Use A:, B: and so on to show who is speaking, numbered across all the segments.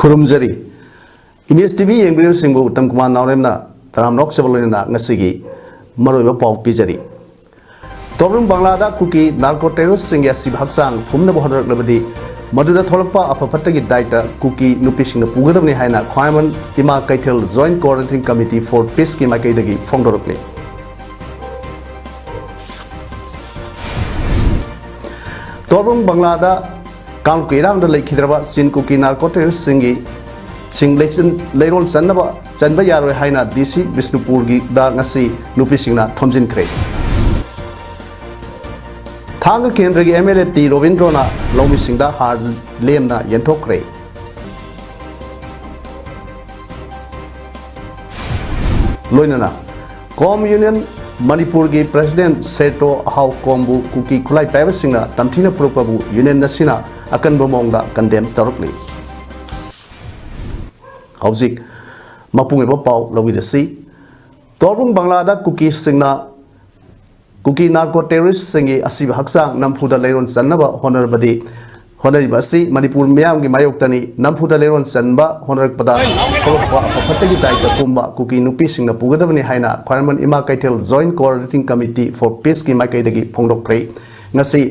A: खुरुमजरी image TV येंबिर सिंगबु उत्तम कुमार नावरेमना तराम नोक सबलोइना ngasiगी मरोइबा पाउ पिजरी तोब्रुम बांग्लादा कुकी नार्को टेररिस्ट सिंगे सिब हक्सांग फुमना बहरलबदी मधुदा थोलपा अफफटगी डाइटा कुकी नुपिसिंग पुगदबनि हाइना ख्वाइमन इमा Kaithal joint coordinating committee for peace की माइकैदगी फोंगदोरकले तोब्रुम बांग्लादा कांग केरांग लेखिद्रबा सिन कुकी नार्को टेररिस्ट सिंगी सिंगलेचन लेरोल सन्नबा चनबा यारोय हाइना डीसी बिष्णुपुरगी दा ngasi नुपिसिंगना थमजिनख्रे थांग केंद्र की एमएलए टी रोविंद्रोना लौमिसिंगदा हार लेमना यंथोक्रे लोइनना कॉम यूनियन मणिपुर की प्रेसिडेंट सेटो हाउ कोंबु कुकी खुलाई पैबसिंगना तमथिना पुरुपबु यूनियन नसिना अकनबो मोंगदा कंडेम तरुकली हौजिक मपुंगेबो पाउ लौविदसी तोरबुंग बांग्लादा कुकी सिंगना कुकी नार्को टेररिस्ट सिंगी असिब हक्सांग नमफुदा लेरोन सन्नबा होनरबदी होनरिबसी मणिपुर मियाम की मायोक्तनी नमफुदा लेरोन सन्बा होनरकपदा थोलपा अफफटगी दायित्व पुंबा कुकी नुपी सिंगना पुगदबनी हाइना ख्वाइमन इमा Kaithal joint coordinating committee for peace की माइकैदगी फोंगदोक्रे ngasi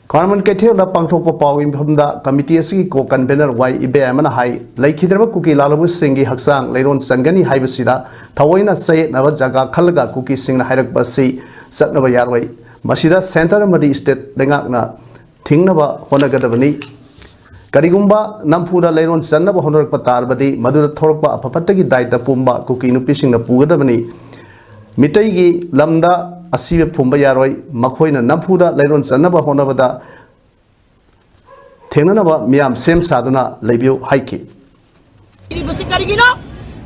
A: ख्वाइमन कैथल पांगथोकपा पाउ इमफमदा कमिटी असगी को कन्वेनर वाई इबेमना हाई लेखिद्रबा कुकी लालबु सिंगी हक्सांग लेरोन सनगनी हाइबसिदा थवोइना सयेनब जगा खलगा कुकी सिंगना हाइरकबसी चटनबा यारोय मसिदा सेंटर अमदी स्टेट लेंगाकना थिंगनबा होनगदबनी करिगुंबा नमफुदा लेरोन सन्नबा होनरकपा तारबदी मदुदा थोरपा अफफटगी दायित्व पुंबा कुकी नुपिसिंगना पुगदबनी मिटैगी लमदा असिबे फुंबा यारोय मखोइना नमफुदा लेरोन सन्नबा होनबदा थेंगनबा मियाम सेम सादुना लेबियो हाइकी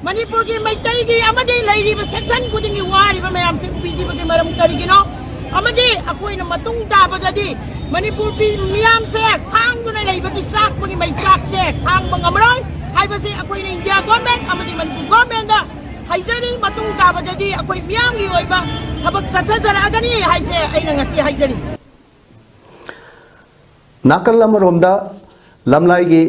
B: मणिपुर की मैतई की अमदे लैरिबा सेक्शन खुदिंगी वारिबा मयाम से पीजिबगे मरम करिगिनो अमदे अखोइना मतुंग ताबददी मणिपुर पी मियाम से खांगदुना लैबगी साकपगी मैचाक से खांगबा ngमरोय हाइबसे अखोइना इंडिया गवर्नमेंट अमदे मणिपुर गवर्नमेंट दा हाइजरी मतुंग ताबददी अखोइ मियाम की ओइबा थबक सथजरागनी हाइसे अइना ngasi हाइजरी
A: नाकल अमरोमदा लमलाइगी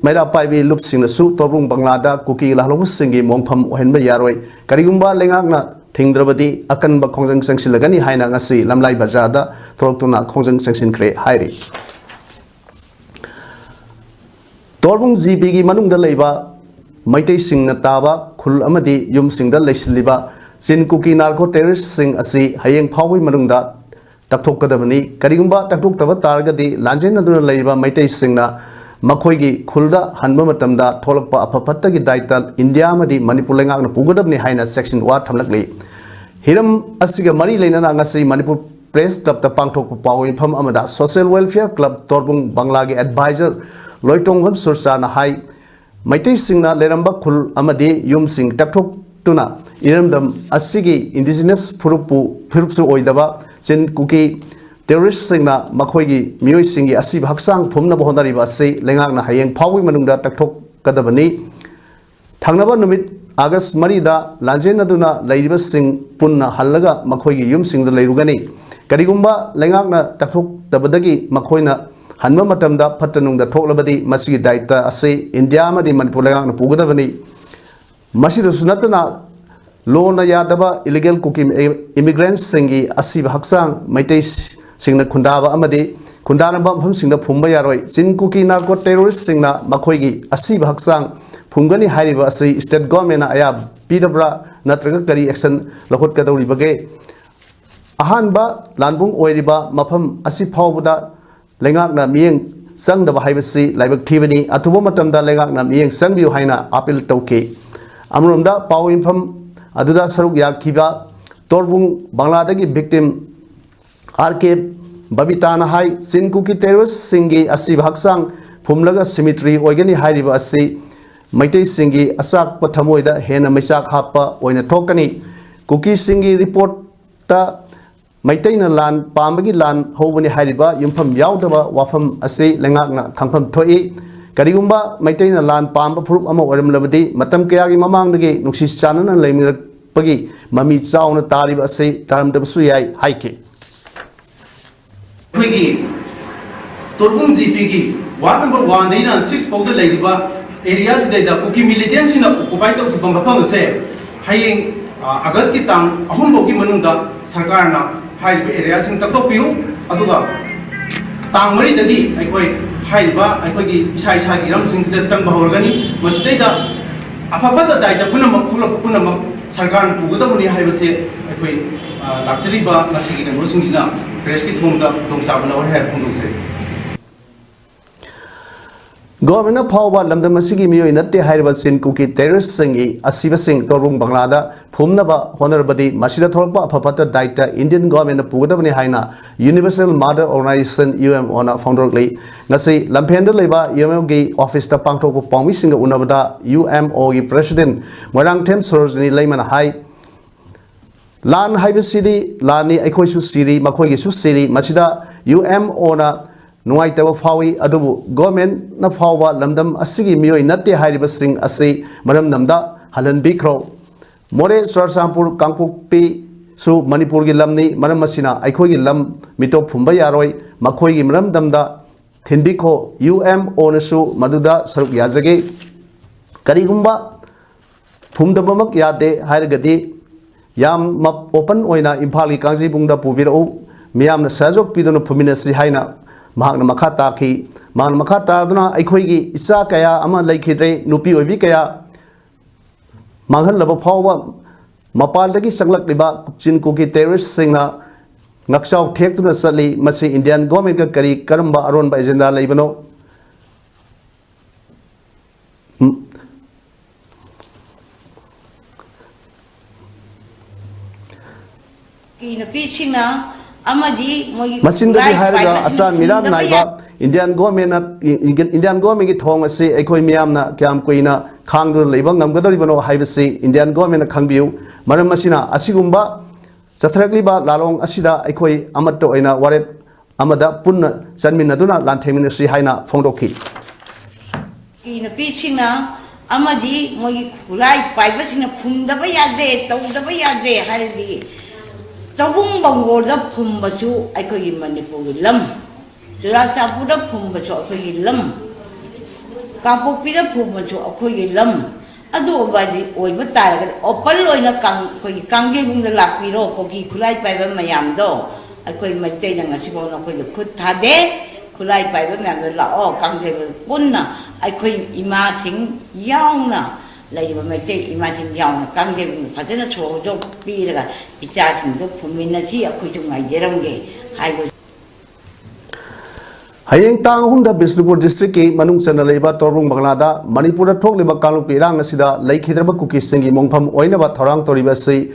A: मैरा पाइबी लुपसिंगसु तोब्रुंग बांग्लादा कुकी लाहलोबुसिंगी मोंगफम ओहेनबा यारोय करिगुंबा लेंगाकना थिंगद्रबदी अकनब खोंजंग संगसिलगनी हाइना ngasi लमलाई बाजारदा थोरक्तुना खोंजंग संगसिनख्रे हाइरि तोब्रुंग जीपी की मनुंगदा लेबा मैतै सिंगना ताबा खुल अमदी युमसिंगदा लेसिलिबा सिन कुकी नार्को टेररिस्ट सिंग असि हयेंग फावै मनुंगदा तक्थोकदबनी करिगुंबा तक्थोकतबा तारगदी लांजेनदुना लेबा मैतै सिंगना मखोइगी खुलदा हनबा मतमदा थोलकपा अफफटगी दायित्व इंडिया मदी मणिपुर लेंगाकना पुगदबनी हाइना सेक्शन 1 थमलकली हिरम असिगा मरी लेना ngasi मणिपुर प्रेस क्लब ता पांगथोकपा पाउ इफम अमदा social welfare club Torbung Bangla के एडवाइजर लोइटोंगम सुरसाना हाई मैतै सिंगना लेरंबा खुल अमदी युमसिंग तक्थोकतुना इरमदम असिगी इंडिजिनस फुरुपसु ओइदबा चिन कुकी टेररिस्ट सिंगना मखोइगी मियोइ सिंगी असिब हक्सांग फुमना बहनरिबा असि लेंगाकना हयेंग फावै मनुंगदा तक्थोकदबनी थांगनबा नुमित अगस्त मरीदा लांजेनदुना लैरिबा सिंग पुन्ना हल्लगा मखोइगी युम सिंगदा लैरुगनी करिगुंबा लेंगाकना तक्थोकदबदगी मखोइना हनबा मतमदा फट्टनुंगदा थोकलबदी मसिगी दायित्व असि इंडिया मदी मणिपुर लेंगाकना पुगदबनी मसिदसु नतना लोना यादबा इलीगल कुकी इमिग्रेंट्स सिंगी असिब हक्सांग मैतै सिंगना खुंदाबा अमदी खुंदानबा मफम सिंगना फुंबा यारोय चिन कुकी नार्को टेररिस्ट सिंगना मखोइगी असिब हक्सांग फुंगनी हाइरिबा असि स्टेट गवर्नमेंट आया पीरब्रा नत्रगा करी एक्शन लखोटकदौरिबगे अहानबा लानबुंग ओइरिबा मफम असि फावबदा लेंगाकना मियेंग संगदबा हाइबसि लाइबक थीबनी अथुबा मतमदा लेंगाकना मियेंग संगबियो हाइना अपील तौके अमरोमदा पाउ इनफम अदुदा सरुक याखिबा तोरबुंग बांग्लादगी विक्टिम आरके बबीताना हाई सिन कुकी टेररिस्ट सिंगी असिब हक्सांग फुमलगा सिमिट्री ओइगनी हाइरिबा असि मैतै सिंगी असाक पथमोइदा हेना मैसाक हापा ओइना थोकनी कुकी सिंगी रिपोर्ट ता मैतैना लान पामबगी लान होबनी हाइरिबा युमफम यावदबा वाफम असि लेंगाकना खंगफम थोई करिगुंबा मैतैना लान पामबा फुरुप अमा ओरमलबदी मतम कयागी ममांगदगी नुक्सी चानना लेमिरपगी ममी चावना तारिबा असि तारमदबसु याय हाइके
C: तोरबुंग जीपी की वार्ड नंबर 1 6 फाउद लेरिबा एरिया से कुकी मिलिटेंस ओकुपाई तौर मफम से हयें अगस्त की तांग अहुम की मनुंग सरकार एरिया तकटोपीयू तांग मरीदगी की इसा इसा की चंब होरगनी अफबद दायित्व पुनमक सरकार पुगदबनी है लाचरीब प्रेस की थोंग खुदचाब लौर है फोंदोंसे
A: गवर्नमेंट फाउबा लमदम असिगी मियोय नत्ते हाइरबा सिन कुकी टेररिस्ट सिंगी असिबा सिंग तोरबुंग बांग्लादा फुमनबा होनरबदी मसिदा थोरकबा अफफत दायित्व इंडियन गवर्नमेंट पुगदबनी हाइना यूनिवर्सल मदर ऑर्गेनाइजेशन यूएमओ ना फाउंडरली ngasi lamphend leba यूएमओ गी ऑफिस ता पांगथोक पांगमी सिंग उनबदा यूएमओ गी प्रेसिडेंट मोरांगथेम सरोजनी लेमन हाई लान हाइबसिदी लानी अखोइसु सिरी मखोइगिसु सिरी मसिदा यूएमओ ना नुआइतब फावी अदुबु गवर्नमेंट ना फावा लमदम असिगी मियोय नत्ते हाइरिबा सिंग असि मरम नमदा हलन बिख्रो मोरे सरसामपुर कांगपुपी सु मणिपुर गी लमनी मरम मसिना अखोइगी लम मिटो फुंबा यारोय मखोइगी मरम दमदा थिनबिखो यूएमओ नसु मदुदा सरुक याजगे करिगुंबा फुमदबमक यादे हाइरगदी याम मप ओपन ओइना इम्फाल गी कांजीबुंगदा पुबिरौ मियामना सहयोग पिदुना फुमिनसि हाइना महागना मखा ताकी महागना मखा तादुना अखोइगी इचा कया अमा लैखिद्रे नुपी ओइबी कया मांगहल फाव मपालदगी संगलक्लिबा चिन कुकी टेररिस्ट सिंगना ngakchau thektuna sali masi Indian government ka kari karamba aronba agenda leibano
B: kina pisina amadi mogi
A: masindagi hairaga asan miram naiba Indian government ki thong ase ekhoi miyamna kyam koina khangdu leiba ngamgadoribano haibasi Indian government khangbiu maram masina asigumba Sathrakliba lalong asida aikoi amato aina warep amada punna sanminaduna lantheminasi haina phongdoki
B: kina pisina amadi mogi khulai paibasina phumdaba yade tawdaba yade haridi chawung bangorda phumbasu aikoi manipur lam Surasapuda phumbasu aikoi lam Kampopida phumbasu aikoi lam Ado badi oiba taraga opal oina kangge bungda lakpiro koki khulai paiba mayam do akoi maitei na ngasibo na koi khut thade khulai paiba mayam do la o kangge punna akoi ima thing yauna laiba maitei ima thing yauna kangge phadena chojo piraga icha thing do phumina chi akoi jungai jeramge haibo
A: Hayeng tang hunda Bisnupur district ki manung chana leiba torbung banglada Manipur thok leba kalup irang asida laikhidraba kuki singi mongpham oina ba thorang toriba sei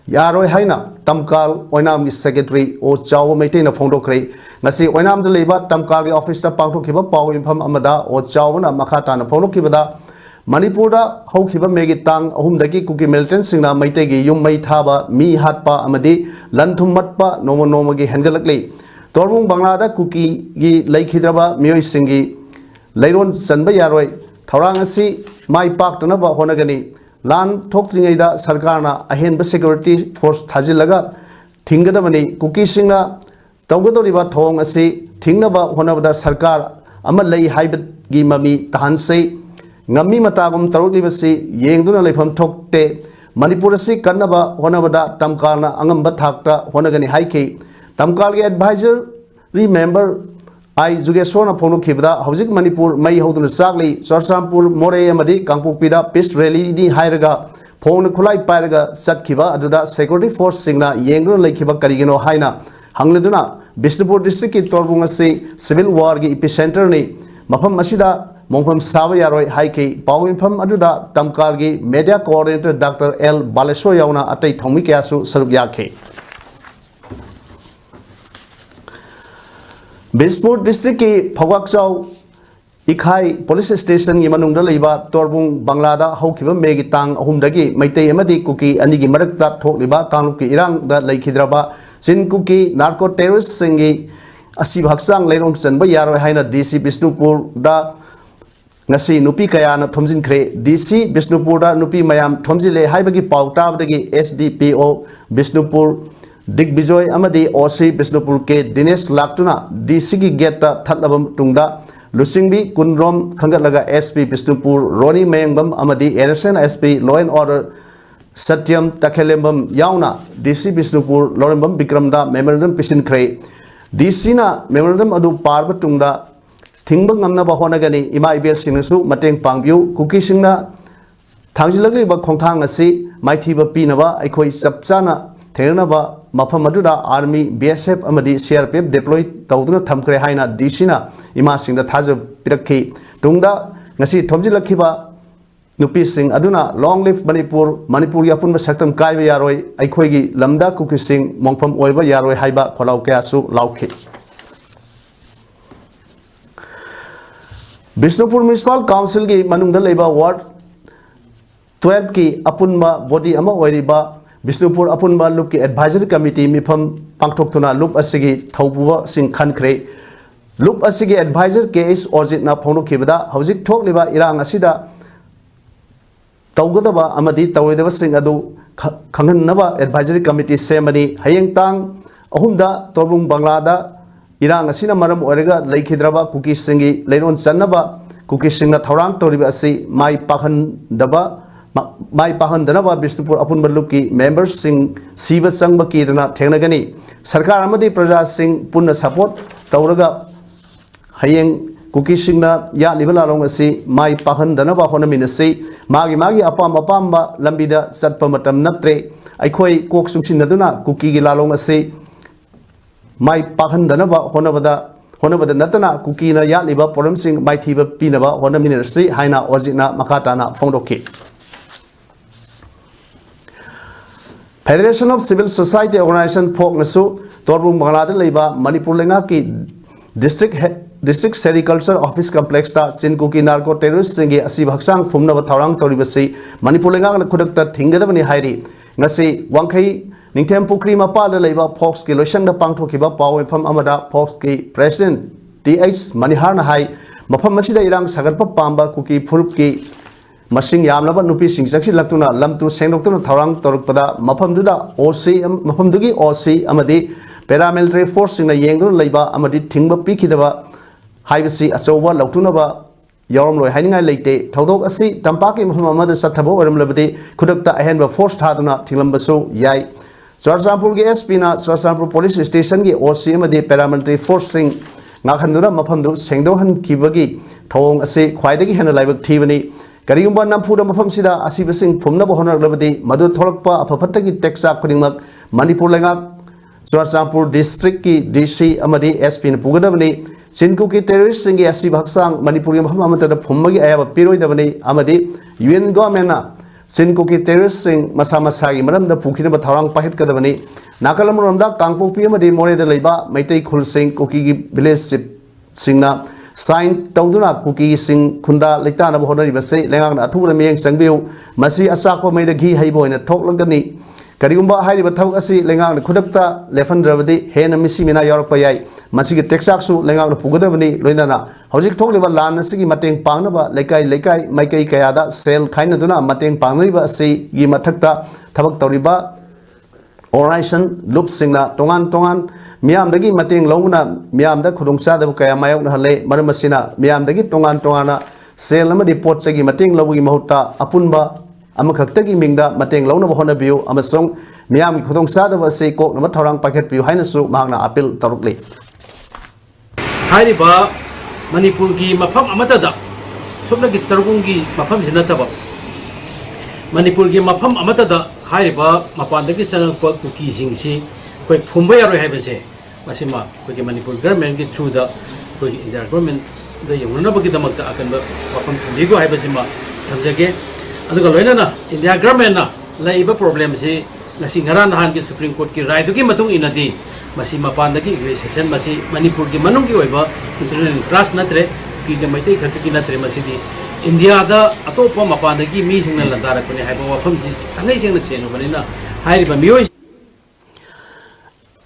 A: yaroi haina tamkal oinam gi secretary o chaw meite na phongdo kre ngasi oinam de leiba tamkal gi office ta pangthok khiba paw infam amada o chaw na makha ta na phongdo khibada Manipur da hau khiba megi tang ahum dagi kuki militant singna meite gi yum mai thaba mi hatpa amadi lanthum matpa nomo nomo gi hangalakle Torbung Banglada kuki gi laikhidraba miyoi singi leiron sanba yaroi thorang asi mai pak tanaba honagani lan thokringaida sarkarna ahenba security force thajilaga thingadamani kuki singna tawgadoriba thong asi thingnaba honabada sarkar ama lei haibet gi mami tahansei ngami matagum tarulibasi yengduna leifam thokte Manipur asi kannaba honabada tamkalna angamba thakta honagani haiki Tamkal ke advisory member I Jugesona Ponu Kibda Hauzik Manipur Mai Hodun Sagli Sarsampur More Amadi Kangpupida Peace Rally di Hairaga Pon Kulai Paraga Satkiba Aduda Security Force Singna Yengro Lakiba Karigino Haina Hangleduna Bisnupur district ki torbunga se civil war gi epicenter ni mafam masida mongpham sawa yaroi haiki pawinpham aduda Tamkal gi media coordinator Dr. L Baleswar yauna atai thomi kyasu saruk yakhe Bispur district ki Phawakchau Ikhai police station gi manungda leiba torbung banglada haukiba megi tang ahumdagi maitei amadi kuki anigi marakta thokliba kangluki irang da laikhidraba sin kuki narco terrorist singi asi bhaksang leirong chanba yaroi haina DC Bisnupur da ngasi nupi kaya na thomjin khre DC Bisnupur da nupi mayam thomjile haibagi pautabdagi SDPO Bisnupur Digbijoy amadi OC Bisnupur ke Dinesh Laktuna DC ki gate ta thatlabam tungda Lusingbi Kunrom Kangatlaga SP Bisnupur Roni Mayangbam Amadi Ersen SP Law and Order Satyam Takelembam Yauna DC Bisnupur Lorembam Bikramda Memorandum Pisin Kray DC na Memorandum Adu Parbatungda Tingbang Amna Bahonagani Ima Ibel Sinasu Mateng Pangbiu Kuki Singna Tanglagli Bakongtang Asi Mighty Pinava Ikoi Sapsana Tenaba Mapamaduda Army BSF Amadi CRPF deployed Tauduna Tamkre Haina Dishina Ima Sing the Taza Piraki Tungda Nasi Tomjilakiba Nupi Sing Aduna Long Live Manipur Yapun Saktam Kaiba Yaroi Aikoigi Lamda Kuki Sing Mongpam Oiba Yaroi Haiba Kolaukasu Lauki Bisnupur Municipal Council Gi Manungda Leba Ward 12 Ki Apunba Body Ama Oiriba Bisnupur Apunba Loop Ki Advisory Committee Mifam Pangtoktuna Loop Asigi Taubuwa Sing Khankre Loop Asigi Advisor Case Orjit Na Phono Kibada Hauzik Thok Liba Irang Asida Taugadaba Amadi Tawidaba Sing Adu Khanganaba Advisory Committee Semani Hayeng Tang Ahumda Torbung Banglada Irang Asina Maram Orega Laikhidraba Kuki Singi Leiron Sanaba Kuki Singna Thorang Toriba Asi Mai Pahan Daba Mai Pahan Danaba Bisnupur Apun Baluki members sing Siva Sangbaki Dana Tenagani Sarkar Amadi Praja Sing Puna support Tauraga Hayeng Kuki Singna Ya Nibala Longasi Mai Pahan Danaba Honaminasi Magi Apamba Lambida Satpamatam Natre Aikoi Kok Sumsinaduna Kuki Gilalongasi Mai Pahan Danaba Honabada Natana Kukina Ya Liba Poram Sing Mai Tiba Pinaba Honaminasi Haina Ozina Makatana Fondoki Federation of Civil Society Organization Pok Nasu Torbung Bangladesh Leba Manipur Lenga ki District Sericulture Office Complex ta Sinkuki Narco Terrorist Singi Asi Baksang Pumna Batarang Toribasi Manipur Lenga Kudakta Tingadavani Hairi Nasi Wankai Ningtem Pukri Mapala Leba Pox ki Loshang da Pangtokiba Pau Pam Amada Pox ki President DH Maniharna Hai Mapam Masida Irang Sagarpa Pamba Kuki Furup ki Masing Yamlaba Nupi Sing Saksi Latuna Lamtu Sendokuna Tarang Torpada Mapamduda OC Mapamdugi OC Amadi Paramilitary Force in the Yango Leba Amadi Timba Pikidaba Hivasi Asoba Lautunaba Yoromlo Hanging Late Todo Asi Tampaki Muhammad Satabo Ramlabadi Kudakta Ahenba Force Haduna Tilambaso Yai Swarsampur Spina Swarsampur Police Station OC Amadi Paramilitary Force Sing Nakandura Mapamdu Sengdohan Kibagi Tong Asi Quidagi Hana Live Tivani Karigumba Nampura Mapamsida Asibasing Pumna Bohona Rabadi Madu Tolpa Apapataki Texas Kudimak Manipur Lenga Swarsampur District ki DC Amadi SP Pugadavani Sinkuki Terrorist Singi Asibaksang Manipuri Mahamata Pumagi Ayaba Piroi Davani Amadi UN Government Sinkuki Terrorist Sing Masamasagi Madam the Pukina Batarang Pahit Kadavani Nakalam Ramda Kangpo Piamadi More de Leba Maitei Kul Sing Kuki Village Singna Sign Tauduna Kuki Sing Kunda Litana Bohonari Base Langang Atura Mayang Sangbiu Masi Asako made a Gi Haibo in a talk Langani Karigumba Hai Batauasi Langang Kudakta Lefan Dravadi Hen and Missimina Yorpayai Masiki Texaxu Langang Pugadavani Renana Hosik talk about Lanasiki Mateng Panaba Lekai Maikai Kayada Sel Kainaduna Mateng Panriba Se Gimatakta Tabak Toriba Organization Loop Singna Tongan Miam Dagi Mateng Longuna Miam da Kudungsa the Kaya Mayak Hale Maramasina Miam Dagi Tongana Selamadi Potsagi Mateng Logi Mahuta Apunba Amakatagi Minga Mateng Lona Bohona View Amasong Miam Kudungsa the Vaseko Namatarang Packet View Hinasu Magna Apil Tarukli
D: Hariba Manipur ki Mapam Amatada Chopna Gitargungi Mapam Zinataba Manipur ki Mapam Amatada Hariba Mapandaki Sanakwa Kuki Singsi Quick Pumbaya Habese Masima Quick Manipur government get through the India government the Yunabaki Damaka Akan Mapam Ligo Habesima Tamjake and the Galena India government labor problems Nasingaran Han get Supreme Court ki right to give Matung in a day Masima Pandaki Session Masi Manipur ki Manungi Weba International Class Natre Ki the Mate Kataki Natre Masidi India the Atopa Mapandaki meeting the Landara Kuni Haba Pumsis amazing the chain of Manina Hariba Mio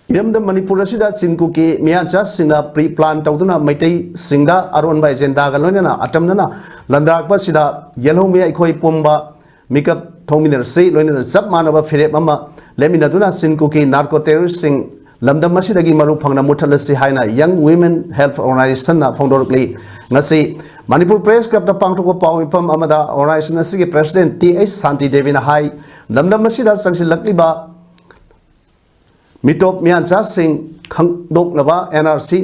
A: Iramda Manipur Sida Sinkuki Miacha Singa pre-plan Tauduna Maitei Singda Aron by Zenda Galona Atamnana Landakba Sida Yellow Mia Koi Pumba Makeup Tominer Say Lona Submanaba Philip Mama Leminaduna Sinkuki Narco Terrorist Sing lamdam asidagi maru phangna muthalasi haina Young Women Health Organization na phongdorkli ngasi Manipur Press Club da pangthokpa pawipam amada organization asigi president T.H. Santi Devi na hai lamdam asida sangsilakliba mitop miancha sing khangdoknaba NRC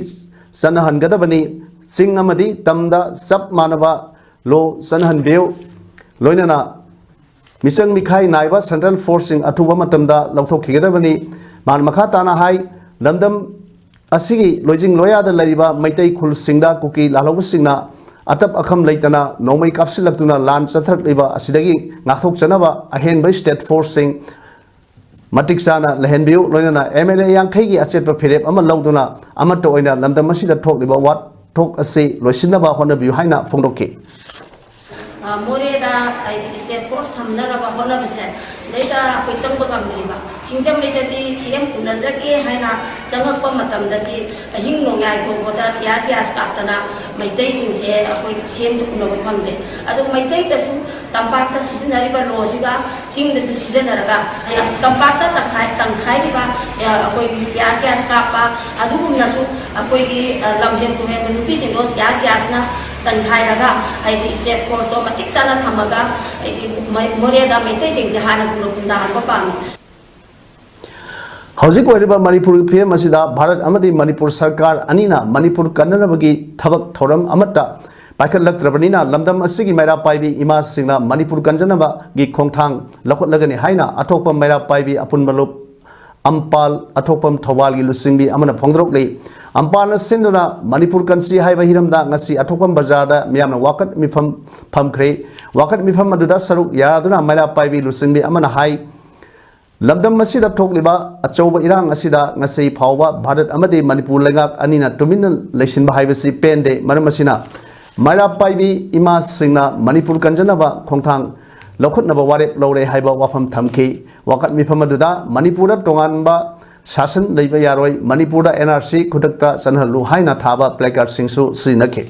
A: sanahangadabani sing amadi tamda sab manaba lo sanahanbeu loinana misang mikhai naiba central forcing atuba matamda lauthokhigadabani man makha tana hai lamdam asigi lojing loya da lariba maitai khul singda kuki lalawu singna atap akham leitana nomai kapsilaktuna lan chathak liba asidagi ngathok chanaba ahen by state forcing matik sana lehenbiu loinana MLA yankhai gi achetpa phirep ama lauduna ama to oina lamdam asida thok liba wat thok ase loisinaba honabiu haina phongdokki
E: Moreda state post hamnaraba honabase sidaita koi changba gamliba singjam metadi CM kunazake haina sangaspa matamdati ahing nongai ko boda tia tia skaptana maitai singse koi CM tu kuno phamde adu maitai tasu tampakta sisinariba lojiga sing de sisinaraga tampakta tangkhai liba koi tia tia skapa adu nasu koi lamhen tu he manupi jingo tia tia asna tankhai raga ai state post to matik sana thamaga moreda maitai sing jahana kuno kunda hanba pam
A: Hauzik oiriba Manipur PM asida Bharat amadi Manipur Sarkar anina Manipur kannarabagi thabak thoram amata paikhatlaktrabanina lamdam asigi maira paibi ima singna Manipur kanjanaba gi khongthang lakhotlagani haina athokpam maira paibi apunbalup ampal athokpam thawal gi lusingbi amana phongdrokli ampalna sinduna Manipur kansi haiba hiramda ngasi athokpam bazarda miyamna wakat mifam phamkhre wakat mifam aduda saruk yaraduna maira paibi lusingbi amana hai lamdam masida thokliba achouba irang asida ngasei phawba Bharat amadi Manipur lengak anina tumin leisinba haibasi pende maram asina maira paibi ima singna Manipur kanjanaba khongthang lokhotnaba warep lore haiba wafam thamki wakat mifam aduda Manipura tonganba shasan leiba yaroi Manipura NRC khudakta sanhalu haina thaba placard singsu sinakhe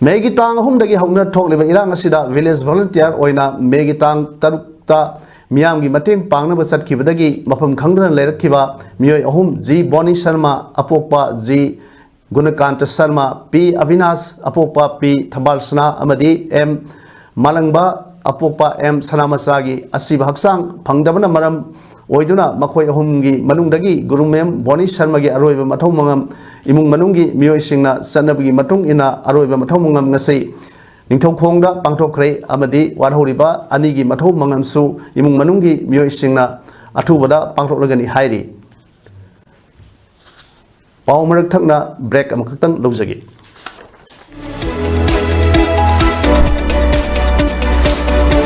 A: Megi tang humdagi hauna thokliba irang asida village volunteer oina megi tang tarukta miyamgi mateng pangna basat khibadagi mafam khangdana lerakhiba miyoi ahum G Boni Sharma apokpa G Gunakanta Sharma P Avinash apokpa P Thambalsna amadi M Malangba apokpa M Sanamachagi asiba haksang phangdabana maram oiduna makhoi ahumgi manungdagi gurumem Boni Sharma gi aroiba mathau mangam imung manunggi miyoi singna sanabgi matung ina aroiba mathau mangam ngasei ningthau khongda pangthokkhre amadi warhoriba anigi mathau mangam su imung manunggi miyoi singna athubada pangthoklagani hairi pau marak thakna break amakhtang lojagi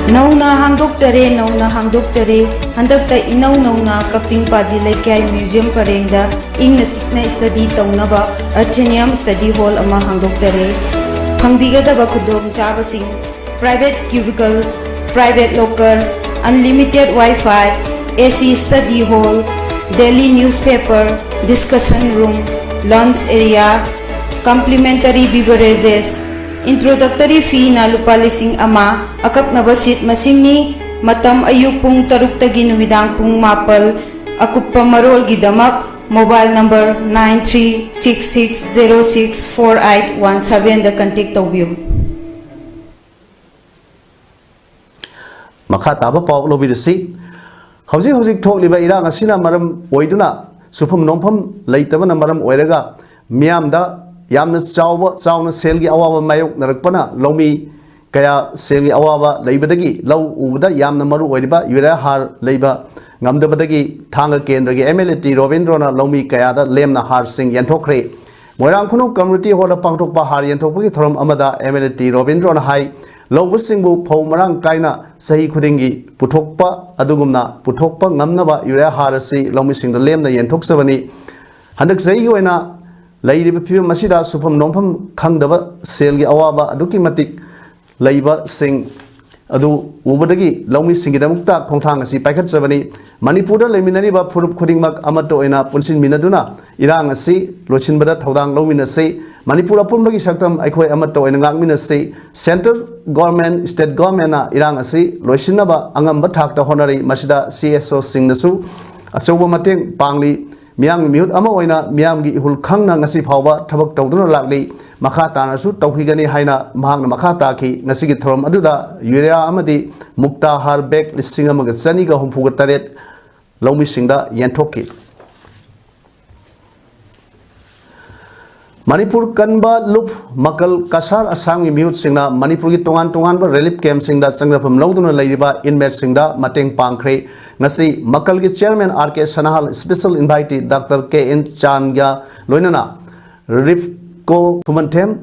F: Nauna hangdok chare handakta inau nauna kapching paji laikai museum parengda ingna chikna study taunaba athenium study hall ama hangdok chare phangbigadaba khudom chabasing private cubicles private locker unlimited wifi AC study hall daily newspaper discussion room lunch area complimentary beverages introductory fee na lupa lising ama akap na basit masingni matam ayuk pung taruk tagi numidang pung mapal akup pamarol gidamak mobile number 9366064817 da contact tawbiyo
A: makha taba paw lobirasi hauzik thokliba irang asina maram oiduna sufam nompham leitabana maram oiraga miyamda yamna chawna selgi awaba mayok narakpana lomi kaya selgi awaba leibadagi law ubada yamna maru oiriba yura har leiba ngamdabadagi thanga kendragi MLA T Robindrona lomi kaya da lemna har sing yanthokre moirang khunu community hall pangthokpa har yanthokpagi thoram amada MLA T Robindrona hai lawbusingbu phau marang kaina sahi khudingi puthokpa adugumna puthokpa ngamnaba yura har asi lomi singda lemna yanthoksobani handak sahi hoina Lairiba Pim Masida Supam Nompam Kangdaba Selgi Awaba Aduki Matik Laiba Sing अदु उबदगी लौमी सिंगिदमुक्ता खोंथांग असि पाइखटजबनी मणिपुरदा लेमिनरिबा फुरुप खुदिंगमक अमतो ओइना पुनसिन मिनदुना इरांग असि लोचिनबदा थौदांग लौमिनसै Manipur अपुंबगी सक्तम अखोय अमतो ओइना गांगमिनसै central government state गवर्नमेंटना इरांग असि लोचिनबा अंगमबा थाकता होनरि मसिदा CSO सिंगनसु अचौबा मतेंग पांगली मियाम मिहुत अमा ओइना मियाम की इहुल खंगना ngasi phawba thabak tawduna lakli makha tanasu tawhigani haina mahangna makha taki ngasi gi thorom aduda urea amadi mukta har bek lising amaga chani ga humpu ga taret lomi singda yanthokki Manipur kanba lup makal kasar asangmi miut singna Manipur gi tongan tongan ba relief camp singda sangrapam lawduna leiriba inmate singda mateng pangkhre ngasi makal gi chairman RK Sanahal special invitee Dr. KN Changya loinana Rifko Thumantem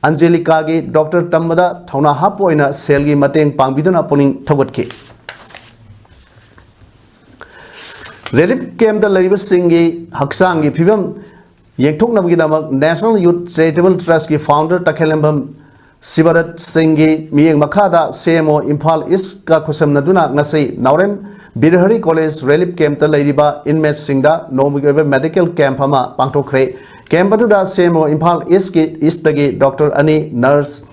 A: Angelica gi Dr. Tambada thauna hapoina sel gi mateng pangbiduna puning thawatki relief camp da leiriba singi haksang gi phibam Yengthoknabgidamak National Youth Charitable Trust ki founder Takhelembam Sibarat Singh gi miyeng makhada CMO Imphal East ka khusamnaduna ngasai Naurem Birhari College Relief Camp ta leiriba inmate singda nomugi oiba medical camp ama pangthokre camp atuda CMO Imphal East dagi Dr. Ani nurse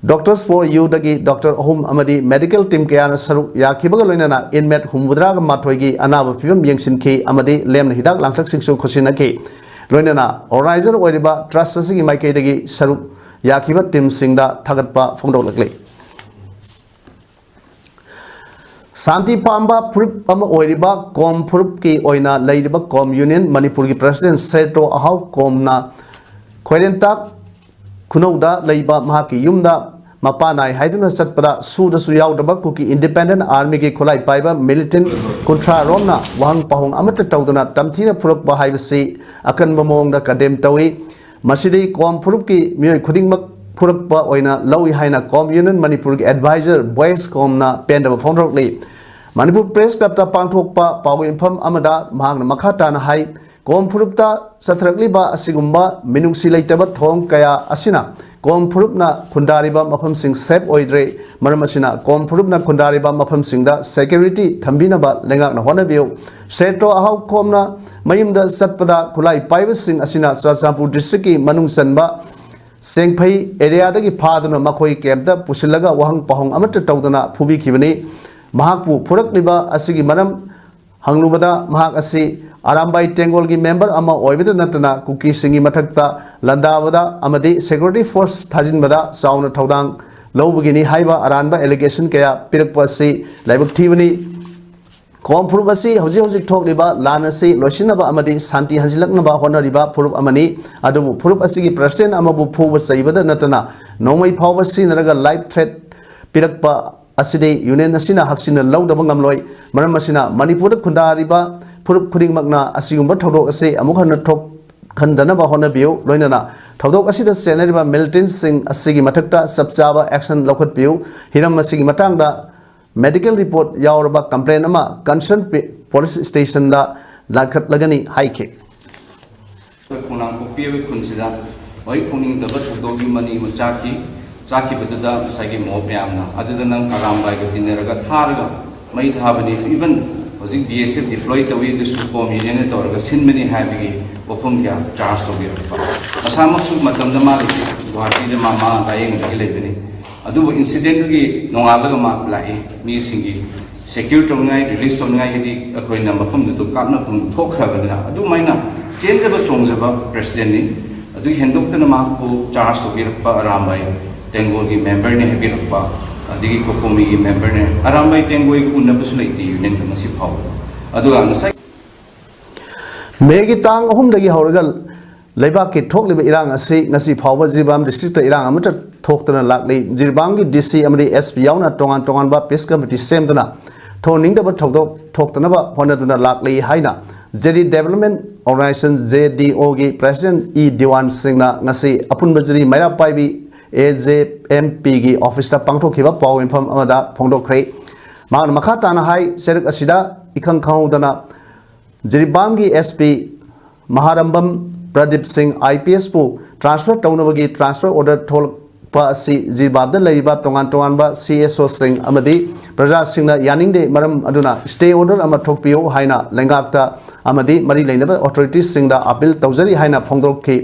A: Doctors for You dagi Dr. Ahum amadi medical team kayana saruk yakhibaga loinana inmate humbudraga mathoigi anaba phibam yengsinki amadi lemna hidak langthak singsu khosinaki loinana organizer oiriba trust asigi maikei dagi saruk yakhiba team singda thagatpa phongdoklakle Santi Pamba Prup ama oiriba kom prup ki oina leiriba kom union Manipur ki president Seto Ahau komna khoirentak khunauda leiba mahaki yumda mapanai haiduna satpada suda suyaudaba kuki independent army ki khulai paiba militant contra romna wahang pahong amata tawduna tamthina puruk ba haibasi akan mamongda kadem tawi masidi kom puruk ki mioi khudingmak puruk ba oina lawi haina kom union Manipur ki advisor boys komna pendaba phonrokli Manipur press club ta pangthokpa pawi infam amada mahangna makhata na hai kom purupta sathrakliba asigumba minungsi leitaba thong kaya asina kom purupna khundariba mafam sing sep oidre maram asina kom purupna khundariba mafam singda security thambinaba lengak na honabiu seto ahau komna mayimda satpada khulai paiba sing asina Churachandpur district ki manung sanba sengphai area dagi phaduna makhoi camp pusilaga wahang pahong amata tawdana phubi khibani mahakpu phurakliba asigi maram hanglubada mahak asi Arambai Tengol ki member ama oibida natana kuki singi mathakta landabada amadi security force thajinbada sauna thaudang lobugini haiba aranba allegation kaya pirakpa si laibuk thibani kom phurup asi hoji thokliba lanasi losinaba amadi santi hanjilaknaba honariba phurup amani adubu phurup asigi president amabu phuba saibada natana nomai phawba sinaraga live threat pirakpa aside union asina haksina lawdaba ngamloi maram asina Manipur khundariba phurup khudingmakna asigumba thodok ase amukhanna thok khandanaba honabiu loinana thodok asida senariba militant sing asigi mathakta sabchaba action lokhatpiu hiram asigi matangda medical report yauraba complaint ama concern police station da lakhat lagani haike
G: khunang kopiwe khunsida oi khuning daba thodogi mani machaki chaki beduda sagi mobyamna aduda nang arambai ga dineraga tharaga mai thabani even Hojik BSF deploy tawi the super million torga sinmani happy opum kya charge to be asama su matam da ma guwahati da mama dayeng da lebeni adu incident gi nongalaga ma lai mi singi secure to ngai release to ngai di akoi na mapum du kapna pum thokra bana adu maina change ba chongja ba president ni adu hendok ta ma ko charge to be pa arambai tengol gi member ne happy pa adigi kokomi gi member ne arambai tengoi kunna busulai union ka nasi phau aduga ngasai
A: megi tang ahum dagi hawragal leibak ki thokliba irang asi ngasi phawba Jirbam district ta irang amata thoktana lakli Jirbam gi DC amri SP yauna tongan ba peace committee semduna thoning da ba thoktana ba honaduna lakli haina JD Development Organization JDO gi president E Diwan Singna ngasi apun bajri maira paibi AJMP gi office ta pangthokhiba paw infam amada phongdokhre मान मखा ताना high सेरक असिदा इखंग खाउदना Jiribam की SP Maharambam Pradeep Singh IPS पु transfer तौनबगी transfer order पासी जिरबाब लेरिबा तोंगान तोंगानबा CSO सिंग अमदी प्रजा सिंगना यानिंगदे मरम अदुना स्टे ऑर्डर अमा थोकपियो हाइना लेंगाकता अमदी मरी लेनबा अथॉरिटीज सिंगदा अपील तौजरी हाइना फोंदोकखि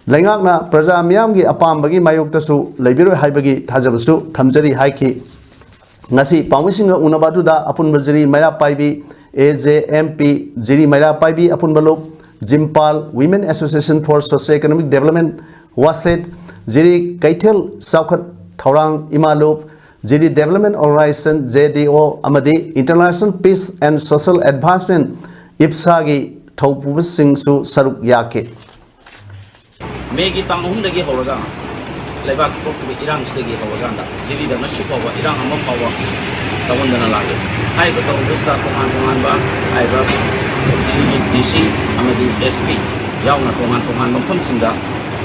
A: लेंगाकना प्रजा मियामगी अपामबगी मायोक्तसु लेबिरो हाइबगी थाजबसु थमजरी हाइखि ngasi pawmisinga unabaduda apunba jiri maira paibi AJMP jiri maira paibi apunba lok Jimpal Women Association for Socio-Economic Development waset jiri kaithel saukhat thorang imalop jiri Development Organization JDO amadi International Peace and Social Advancement IPSA gi thopubsingsu saruk yake
H: megi tang dagi horaga lebat ko irang segi horaga jiri da masih pawa irang amma pawa tawon dana lage hai betul usta tongan ba hai ba jiri DC amadi SP yaw na tongan mafam sinda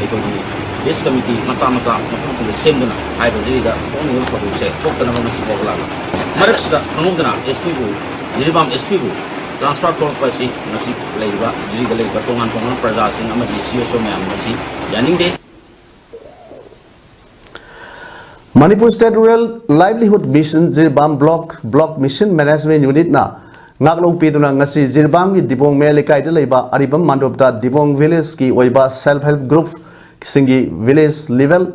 H: itu di this committee masa-masa mafam sinda sendana hai ba jiri da ong ko se ko tana masih pawa laga marak sida ngomdana SP bu jiri bam SP bu transfer pasi masih leba jiri da leba tongan praja sing amadi CSO me masih yaning de
A: Manipur State Rural Livelihood Mission Zirbam Block Mission Management Unit na ngaklo piduna ngasi Zirbam gi Dibong Melikai de leba aribam mandopta Dibong Village ki oiba self help group singi village level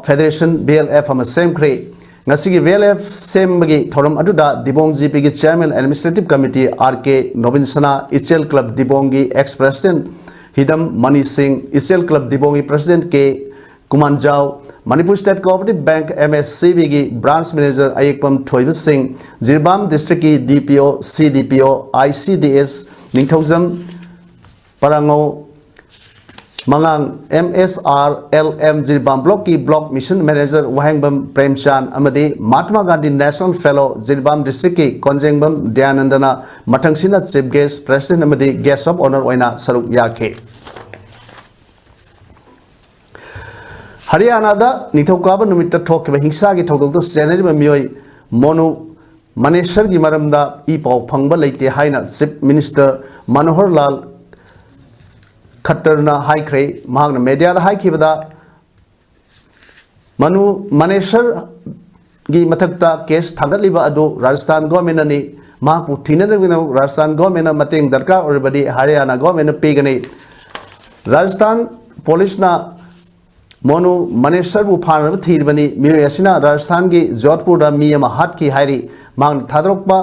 A: federation BLF am same kre ngasi gi BLF same gi thoram aduda Dibong GP gi chairman administrative committee RK Nobinsana Ichel Club Dibong gi ex president Hidam Mani Singh Ichel Club Dibong gi president K Kumanjao Manipur State Cooperative Bank MSCB की branch manager Ayekpam Thoiba Singh Jiribam district की DPO CDPO ICDS Ningthoujam परंगो मंगांग MSR LM Jiribam block की block mission manager Wahengbam Premchand अमदी Mahatma Gandhi national fellow Jiribam district की कोंजेंगबम दयानंदना मथंगसिना chief guest president अमदी गेस्ट ऑफ ऑनर ओइना सरुक याखे हरियाणा निथौकाब नुमित थोकिबा हिंसा की थौदोक सेनरिबा मियोय मोनु मनेश्वर की मरमदा ई पाव फंगबा लेते हाइना चीफ मिनिस्टर मनोहर लाल खट्टरना हाइख्रे महागना मीडिया हाइखिबदा मनु मनेश्वर की मथक्ता केस थागतलिबा अदु राजस्थान गवर्नमेंट नि मापु थिनरगिनो राजस्थान गवर्नमेंट मतेंग दरकार ओरबदी हरियाणा गवर्नमेंट पेगने राजस्थान पुलिस ना मोनु मनेश्वर बु फानब थीरबनी मियोयसिना राजस्थान की जोधपुर मीम हाथ की हारी मांग थादरकबा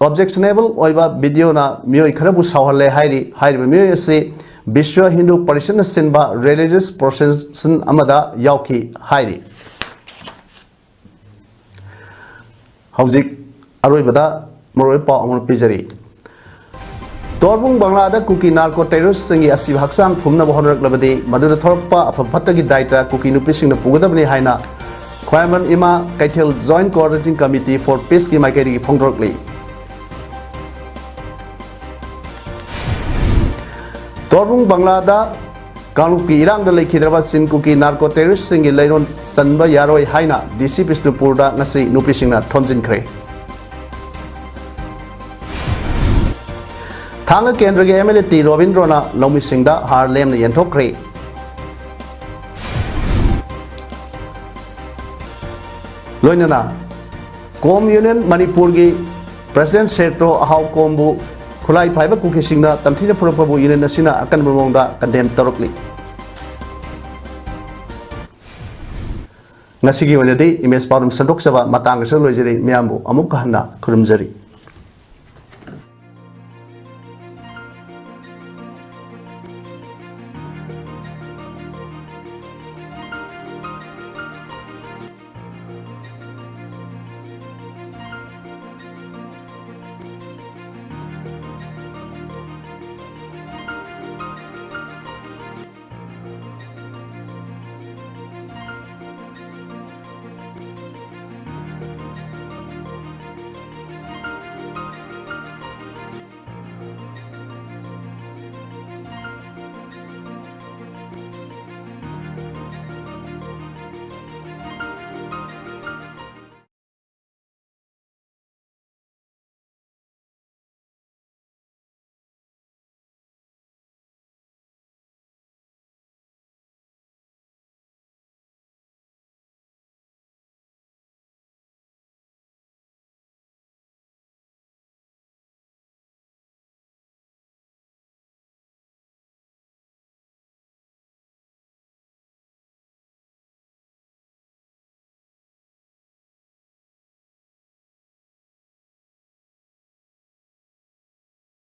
A: ऑब्जेक्शनेबल ओइबा वीडियो ना मियोय खरबु सावहले हारी हारिबा मियोयसे विश्व हिंदू परिषद सिनबा रिलीजियस प्रोसेशन अमदा यावखी हारी हौजिक अरोइबदा मोरोय पाव अमर पिजरी तोरबुंग बांग्लादा कुकी नार्को टेररिस्ट सिंगी असि हक्सांग फुमना बहनरकलबदि मदुदा थोरपा अफफत्तगी दायित्व कुकी नुपिसिंगना पुगदबनि हाइना ख्वाइमन Ima Keithel joint coordinating committee for peace की माइकेरी फोंगदरकली तोरबुंग बांग्लादा कांगलुप की इरांगदा लेखिद्रबा सिन कुकी नार्को टेररिस्ट सिंगी लैरोन सनबा यारोय हाइना DC बिष्णुपुरदा ngasi नुपिसिंगना थोमजिनख्रे थांग केंद्र के MLA T रोबिंद्रोना लौमी सिंगदा हार लेमना यंथोक्रे लोइनना कोम यूनियन मणिपुर की प्रेसिडेंट सेक्रेटरी अहाव कोमबु खुलाई फाइबा कुकी सिंगदा तमथिना पुरपबु यूनियन नसिना अकन बमोंदा कंडेम तरोकली ngasi gi onadi इमेज पारुम संदोक सभा matang से लोइजरी म्यामबु अमुक हन्ना खुरुमजरी।